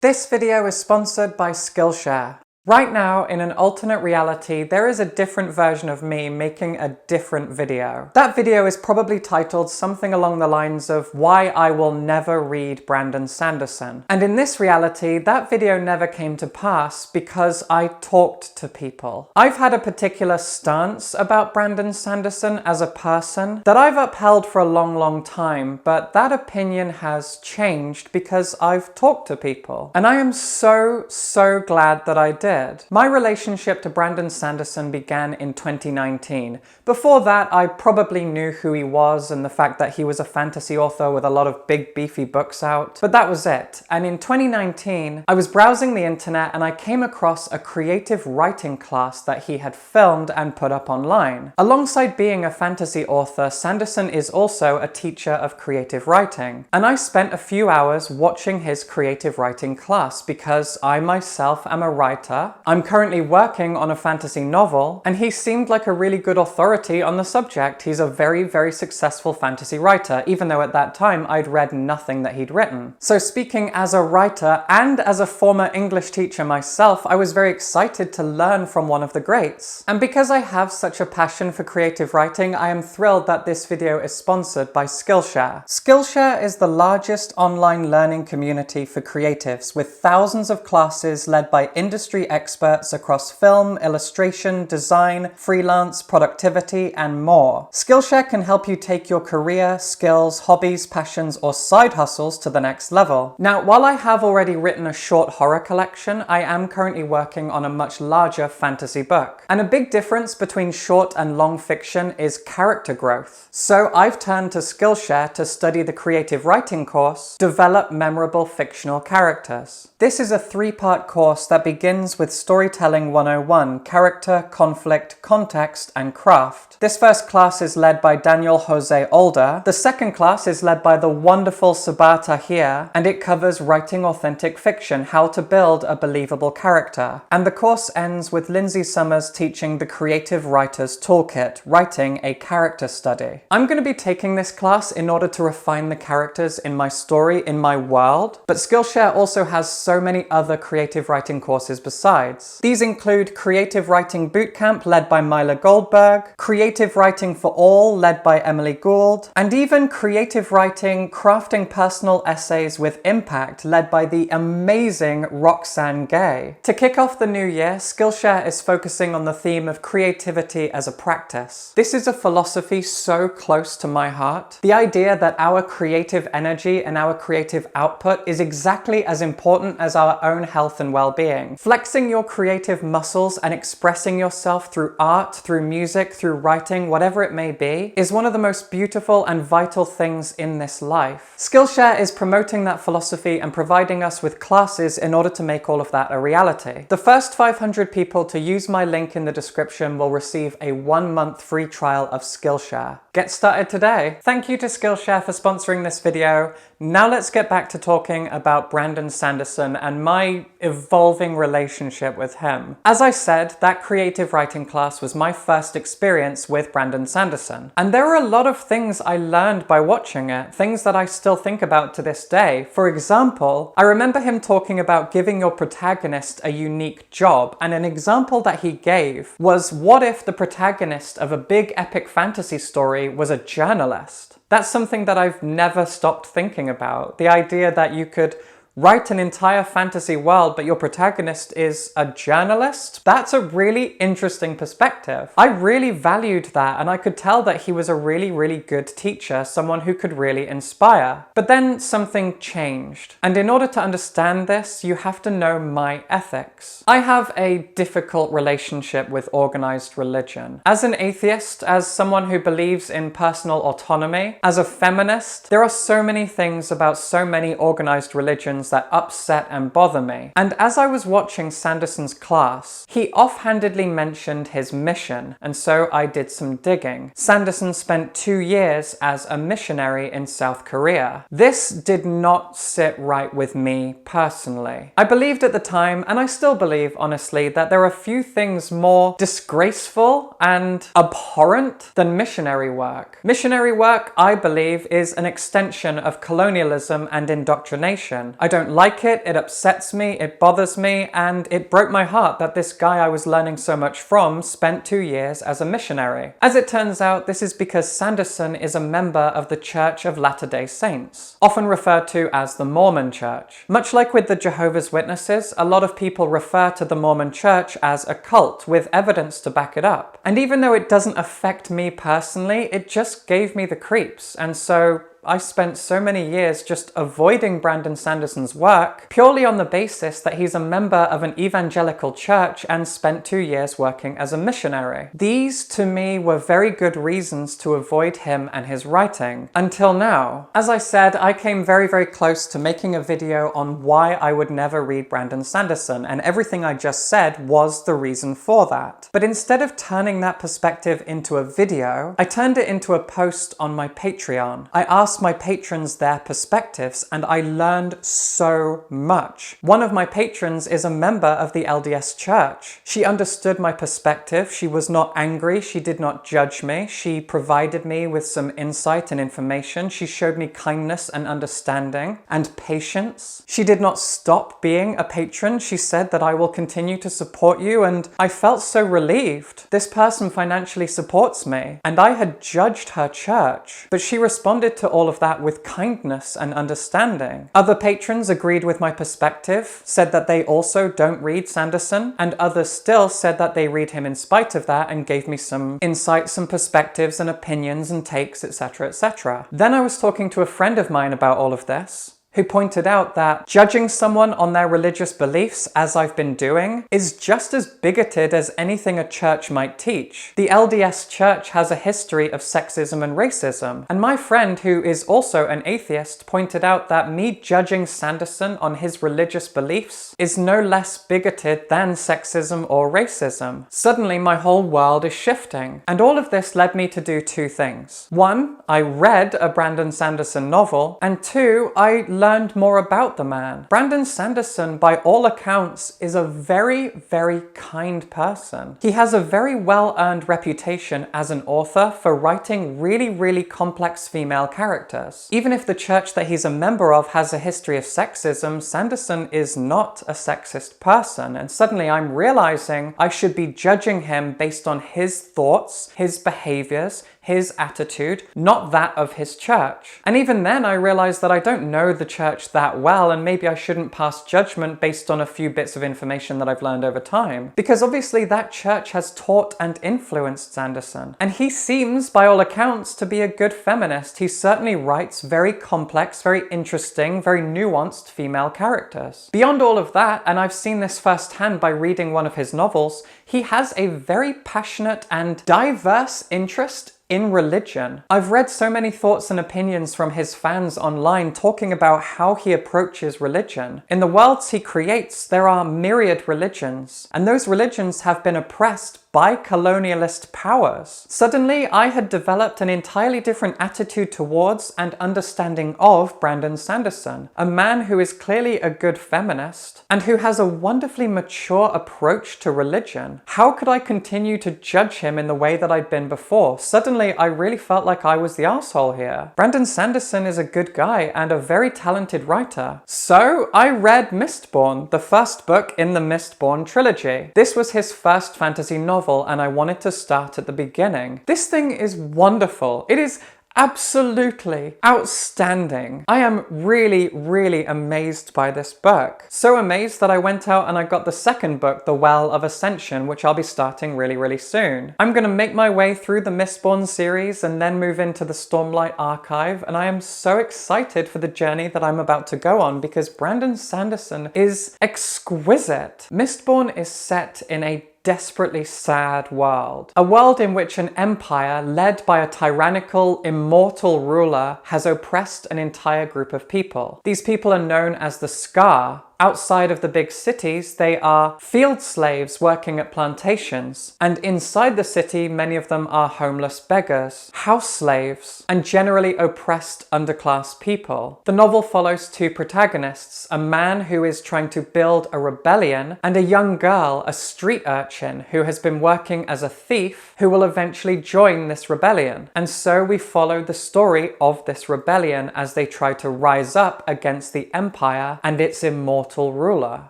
This video is sponsored by Skillshare. Right now, in an alternate reality, there is a different version of me making a different video. That video is probably titled something along the lines of Why I Will Never Read Brandon Sanderson. And in this reality, that video never came to pass because I talked to people. I've had a particular stance about Brandon Sanderson as a person that I've upheld for a long time, but that opinion has changed because I've talked to people. And I am so glad that I did. My relationship to Brandon Sanderson began in 2019. Before that, I probably knew who he was and the fact that he was a fantasy author with a lot of big beefy books out, but that was it. And in 2019, I was browsing the internet and I came across a creative writing class that he had filmed and put up online. Alongside being a fantasy author, Sanderson is also a teacher of creative writing. And I spent a few hours watching his creative writing class because I myself am a writer. I'm currently working on a fantasy novel, and he seemed like a really good authority on the subject. He's a very successful fantasy writer, even though at that time I'd read nothing that he'd written. So speaking as a writer and as a former English teacher myself, I was very excited to learn from one of the greats. And because I have such a passion for creative writing, I am thrilled that this video is sponsored by Skillshare. Skillshare is the largest online learning community for creatives, with thousands of classes led by industry experts across film, illustration, design, freelance, productivity, and more. Skillshare can help you take your career, skills, hobbies, passions, or side hustles to the next level. Now, while I have already written a short horror collection, I am currently working on a much larger fantasy book. And a big difference between short and long fiction is character growth. So I've turned to Skillshare to study the creative writing course, Develop Memorable Fictional Characters. This is a 3-part course that begins with Storytelling 101, Character, Conflict, Context, and Craft. This first class is led by Daniel Jose Older. The second class is led by the wonderful Sabata here, and it covers writing authentic fiction, how to build a believable character. And the course ends with Lindsay Summers teaching the Creative Writer's Toolkit, writing a character study. I'm going to be taking this class in order to refine the characters in my story, in my world, but Skillshare also has so many other creative writing courses besides. These include Creative Writing Bootcamp led by Myla Goldberg, Creative Writing for All led by Emily Gould, and even Creative Writing Crafting Personal Essays with Impact led by the amazing Roxanne Gay. To kick off the new year, Skillshare is focusing on the theme of creativity as a practice. This is a philosophy so close to my heart. The idea that our creative energy and our creative output is exactly as important as our own health and well-being. Flexing your creative muscles and expressing yourself through art, through music, through writing, whatever it may be, is one of the most beautiful and vital things in this life. Skillshare is promoting that philosophy and providing us with classes in order to make all of that a reality. The first 500 people to use my link in the description will receive a 1-month free trial of Skillshare. Get started today. Thank you to Skillshare for sponsoring this video. Now let's get back to talking about Brandon Sanderson and my evolving relationship with him. As I said, that creative writing class was my first experience with Brandon Sanderson. And there are a lot of things I learned by watching it, things that I still think about to this day. For example, I remember him talking about giving your protagonist a unique job, and an example that he gave was, what if the protagonist of a big epic fantasy story was a journalist? That's something that I've never stopped thinking about. The idea that you could write an entire fantasy world, but your protagonist is a journalist? That's a really interesting perspective. I really valued that, and I could tell that he was a really good teacher, someone who could really inspire. But then something changed. And in order to understand this, you have to know my ethics. I have a difficult relationship with organized religion. As an atheist, as someone who believes in personal autonomy, as a feminist, there are so many things about so many organized religions that upset and bother me. And as I was watching Sanderson's class, he offhandedly mentioned his mission, and so I did some digging. Sanderson spent 2 years as a missionary in South Korea. This did not sit right with me personally. I believed at the time, and I still believe honestly, that there are few things more disgraceful and abhorrent than missionary work. Missionary work, I believe, is an extension of colonialism and indoctrination. I don't like it, it upsets me, it bothers me, and it broke my heart that this guy I was learning so much from spent 2 years as a missionary. As it turns out, this is because Sanderson is a member of the Church of Latter-day Saints, often referred to as the Mormon Church. Much like with the Jehovah's Witnesses, a lot of people refer to the Mormon Church as a cult with evidence to back it up. And even though it doesn't affect me personally, it just gave me the creeps, and so I spent so many years just avoiding Brandon Sanderson's work purely on the basis that he's a member of an evangelical church and spent 2 years working as a missionary. These, to me, were very good reasons to avoid him and his writing. Until now. As I said, I came very, very close to making a video on why I would never read Brandon Sanderson, and everything I just said was the reason for that. But instead of turning that perspective into a video, I turned it into a post on my Patreon. I asked my patrons their perspectives, and I learned so much. One of my patrons is a member of the LDS Church. She understood my perspective, she was not angry, she did not judge me, she provided me with some insight and information, she showed me kindness and understanding and patience. She did not stop being a patron, she said that I will continue to support you, and I felt so relieved. This person financially supports me, and I had judged her church, but she responded to all of that with kindness and understanding. Other patrons agreed with my perspective, said that they also don't read Sanderson, and others still said that they read him in spite of that and gave me some insights and perspectives and opinions and takes, etc., etc. Then I was talking to a friend of mine about all of this, who pointed out that judging someone on their religious beliefs, as I've been doing, is just as bigoted as anything a church might teach. The LDS Church has a history of sexism and racism, and my friend, who is also an atheist, pointed out that me judging Sanderson on his religious beliefs is no less bigoted than sexism or racism. Suddenly my whole world is shifting, and all of this led me to do 2 things. 1, I read a Brandon Sanderson novel, and 2, I learned more about the man. Brandon Sanderson, by all accounts, is a very, very kind person. He has a very well-earned reputation as an author for writing really, really complex female characters. Even if the church that he's a member of has a history of sexism, Sanderson is not a sexist person, and suddenly I'm realizing I should be judging him based on his thoughts, his behaviors, his attitude, not that of his church. And even then I realized that I don't know the church that well, and maybe I shouldn't pass judgment based on a few bits of information that I've learned over time. Because obviously that church has taught and influenced Sanderson. And he seems, by all accounts, to be a good feminist. He certainly writes very complex, very interesting, very nuanced female characters. Beyond all of that, and I've seen this firsthand by reading one of his novels, he has a very passionate and diverse interest in religion. I've read so many thoughts and opinions from his fans online talking about how he approaches religion. In the worlds he creates, there are myriad religions, and those religions have been oppressed by colonialist powers. Suddenly, I had developed an entirely different attitude towards and understanding of Brandon Sanderson, a man who is clearly a good feminist and who has a wonderfully mature approach to religion. How could I continue to judge him in the way that I'd been before? Suddenly, I really felt like I was the asshole here. Brandon Sanderson is a good guy and a very talented writer. So, I read Mistborn, the first book in the Mistborn trilogy. This was his first fantasy novel, and I wanted to start at the beginning. This thing is wonderful. It is absolutely outstanding. I am really, really amazed by this book. So amazed that I went out and I got the second book, The Well of Ascension, which I'll be starting really, really soon. I'm gonna make my way through the Mistborn series and then move into the Stormlight Archive, and I am so excited for the journey that I'm about to go on because Brandon Sanderson is exquisite. Mistborn is set in a desperately sad world. A world in which an empire led by a tyrannical, immortal ruler has oppressed an entire group of people. These people are known as the Scar, Outside of the big cities, they are field slaves working at plantations. And inside the city, many of them are homeless beggars, house slaves, and generally oppressed underclass people. The novel follows two protagonists, a man who is trying to build a rebellion, and a young girl, a street urchin, who has been working as a thief, who will eventually join this rebellion. And so we follow the story of this rebellion as they try to rise up against the Empire and its immortal ruler.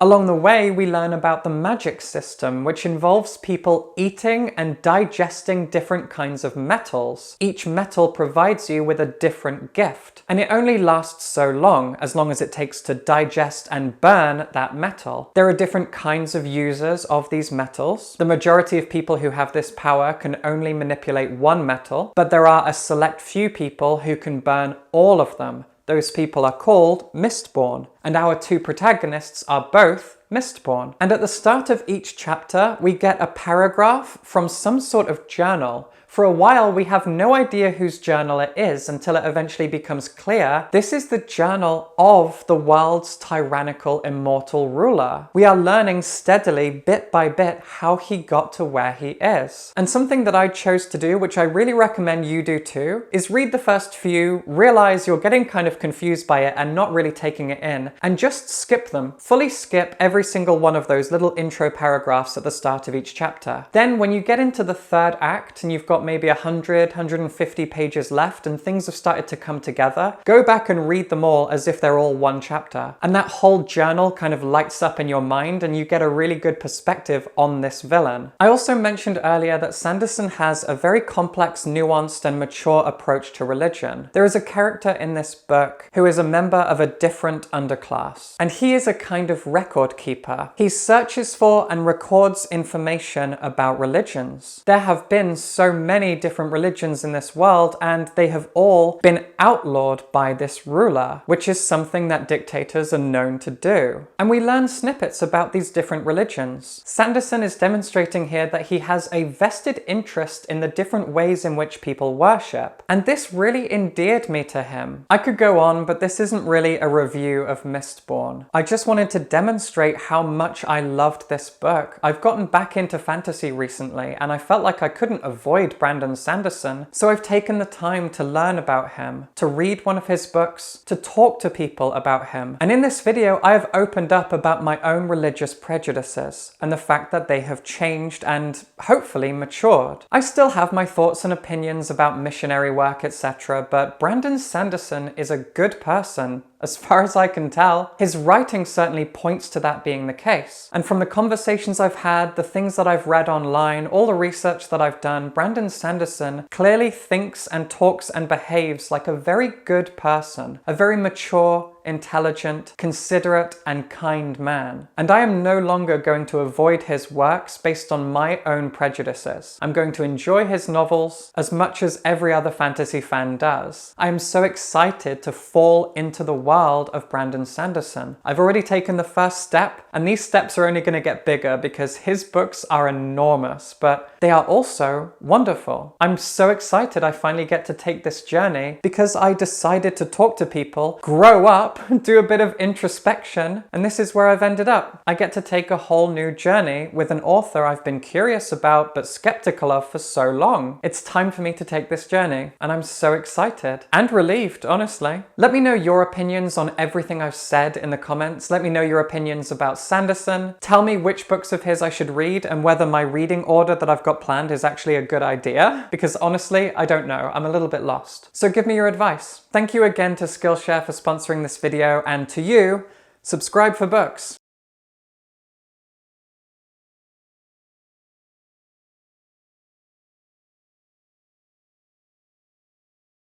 Along the way, we learn about the magic system, which involves people eating and digesting different kinds of metals. Each metal provides you with a different gift, and it only lasts so long as it takes to digest and burn that metal. There are different kinds of users of these metals. The majority of people who have this power can only manipulate one metal, but there are a select few people who can burn all of them. Those people are called Mistborn, and our two protagonists are both Mistborn. And at the start of each chapter, we get a paragraph from some sort of journal. For a while, we have no idea whose journal it is until it eventually becomes clear this is the journal of the world's tyrannical immortal ruler. We are learning steadily, bit by bit, how he got to where he is. And something that I chose to do, which I really recommend you do too, is read the first few, realize you're getting kind of confused by it and not really taking it in, and just skip them. Fully skip every single one of those little intro paragraphs at the start of each chapter. Then when you get into the third act and you've got maybe 150 pages left and things have started to come together, go back and read them all as if they're all one chapter. And that whole journal kind of lights up in your mind and you get a really good perspective on this villain. I also mentioned earlier that Sanderson has a very complex, nuanced and mature approach to religion. There is a character in this book who is a member of a different underclass, and he is a kind of record keeper. He searches for and records information about religions. There have been so many different religions in this world, and they have all been outlawed by this ruler, which is something that dictators are known to do. And we learn snippets about these different religions. Sanderson is demonstrating here that he has a vested interest in the different ways in which people worship, and this really endeared me to him. I could go on, but this isn't really a review of Mistborn. I just wanted to demonstrate how much I loved this book. I've gotten back into fantasy recently, and I felt like I couldn't avoid Brandon Sanderson, so I've taken the time to learn about him, to read one of his books, to talk to people about him. And in this video, I have opened up about my own religious prejudices and the fact that they have changed and hopefully matured. I still have my thoughts and opinions about missionary work, etc., but Brandon Sanderson is a good person. As far as I can tell, his writing certainly points to that being the case. And from the conversations I've had, the things that I've read online, all the research that I've done, Brandon Sanderson clearly thinks and talks and behaves like a very good person, a very mature, intelligent, considerate, and kind man. And I am no longer going to avoid his works based on my own prejudices. I'm going to enjoy his novels as much as every other fantasy fan does. I am so excited to fall into the world of Brandon Sanderson. I've already taken the first step, and these steps are only going to get bigger because his books are enormous, but they are also wonderful. I'm so excited I finally get to take this journey because I decided to talk to people, grow up, do a bit of introspection, and this is where I've ended up. I get to take a whole new journey with an author I've been curious about but skeptical of for so long. It's time for me to take this journey, and I'm so excited and relieved, honestly. Let me know your opinions on everything I've said in the comments. Let me know your opinions about Sanderson. Tell me which books of his I should read and whether my reading order that I've got planned is actually a good idea, because honestly, I don't know. I'm a little bit lost. So give me your advice. Thank you again to Skillshare for sponsoring this video, and to you, subscribe for books.